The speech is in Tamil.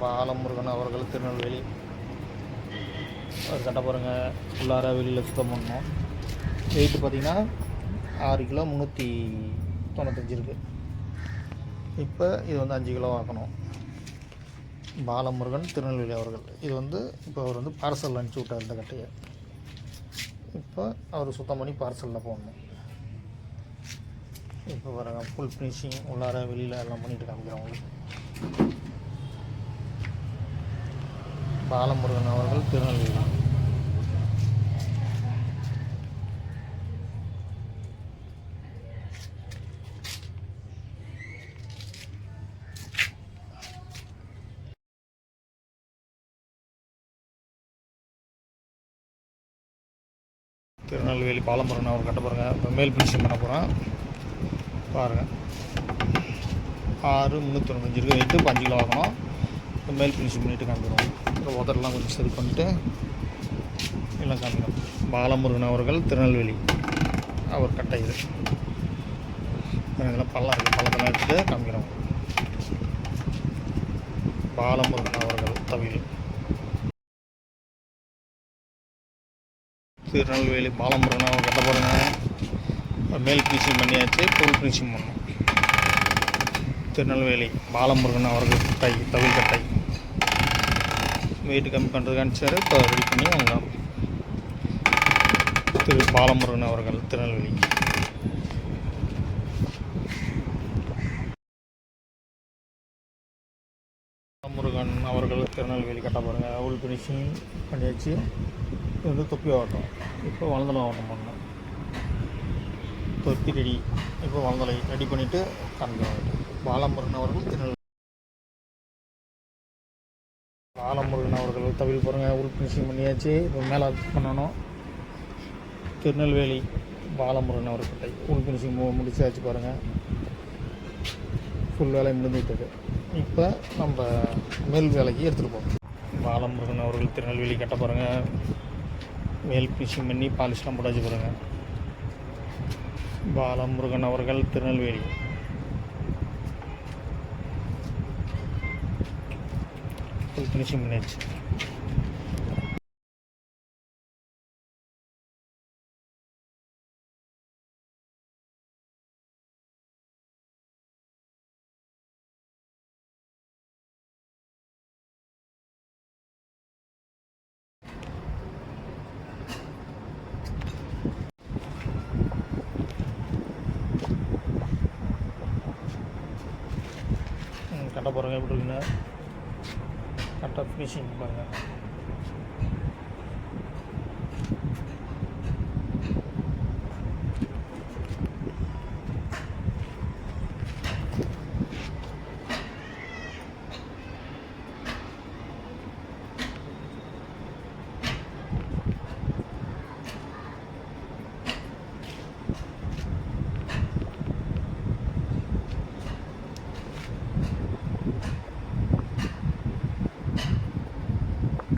பாலமுருகன் அவர்கள் திருநெல்வேலி. ஒரு கட்ட பாருங்கள், உள்ளார வெளியில் சுத்தம் பண்ணணும். வெயிட்டு பார்த்திங்கன்னா 6 கிலோ 395 இருக்குது. இப்போ இது வந்து 5 கிலோ ஆக்கணும். பாலமுருகன் திருநெல்வேலி அவர்கள். இது வந்து இப்போ அவர் வந்து பார்சல் அனுப்பிச்சி விட்டார் இந்த கட்டையை. இப்போ அவர் சுத்தம் பண்ணி பார்சலில் போடணும். இப்போ பாருங்கள், ஃபுல் ஃபினிஷிங் உள்ளார வெளியில் எல்லாம் பண்ணிட்டு காமிக்கிறோம் உங்களுக்கு. பாலமுருகன் அவர்கள் திருநெல்வேலி. திருநெல்வேலி பாலமுருகன் அவர் கட்ட பாருங்கள். இப்போ மேல் ஃபினிஷிங் பண்ண போகிறேன் பாருங்கள். 6,395 இருக்குது. வெயிட்டு 5 கிலோ ஆகணும். இப்போ மேல் ஃபினிஷிங் பண்ணிவிட்டு காமிக்கிறோம். இப்போ உதரெல்லாம் கொஞ்சம் சரி பண்ணிட்டு எல்லாம் காமிக்கிறோம். பாலமுருகன் அவர்கள் திருநெல்வேலி அவர் கட்டை. இது இதெல்லாம் பள்ளம் இருக்குது, பள்ளத்தெல்லாம் எடுத்துட்டு காமிக்கிறோம். பாலமுருகன் அவர்கள் தவில். திருநெல்வேலி பாலமுருகன் அவர் கட்ட பாருங்கள். மேல் ஃபினிஷிங் பண்ணியாச்சு, ஃபுல் ஃபினிஷிங் பண்ணணும். திருநெல்வேலி பாலமுருகன் அவர்கள் கட்டை, தவில் கட்டை. வெயிட் கம்மி பண்ணுறதுக்கு அனுப்பிச்சார். இப்போ ரெடி பண்ணி அவங்க திரு பாலமுருகன் அவர்கள் திருநெல்வேலி. பாலமுருகன் அவர்கள் திருநெல்வேலி கட்ட பாருங்கள். ஃபுல் ஃபினிஷிங் பண்ணியாச்சு. இது வந்து தொப்பி ஆகட்டும். இப்போ வளர்ந்தலை ஆகட்டம் பண்ணணும். தொப்பி ரெடி. இப்போ வளர்ந்தலை ரெடி பண்ணிவிட்டு காமிக்கிறோம். பாலமுருகன் அவர்கள் திருநெல்வேலி. பாலமுருகன் அவர்கள் தவில் பாருங்கள். உள் ஃபினிஷிங் பண்ணியாச்சு. இப்போ மேலே பண்ணணும். திருநெல்வேலி பாலமுருகன் அவர் கட்டை உள் ஃபினிஷிங் முடிச்சாச்சு பாருங்கள். ஃபுல் வேலை முடிஞ்சிட்டது. இப்போ நம்ம மேல் வேலைக்கு எடுத்துகிட்டு போகிறோம். பாலமுருகன் அவர்கள் திருநெல்வேலி கட்ட பாருங்கள். மேல் ஃபினிஷிங் பண்ணி பாலிஷ்லாம் போட்டாச்சு பாருங்கள். பாலமுருகன் அவர்கள் திருநெல்வேலி. ஃபுல் ஃபினிஷிங் பண்ணியாச்சு. கட்ட பாருங்கள் எப்படி இருக்குன்னு. கரெக்டாக ஃபினிஷிங் பாருங்கள்.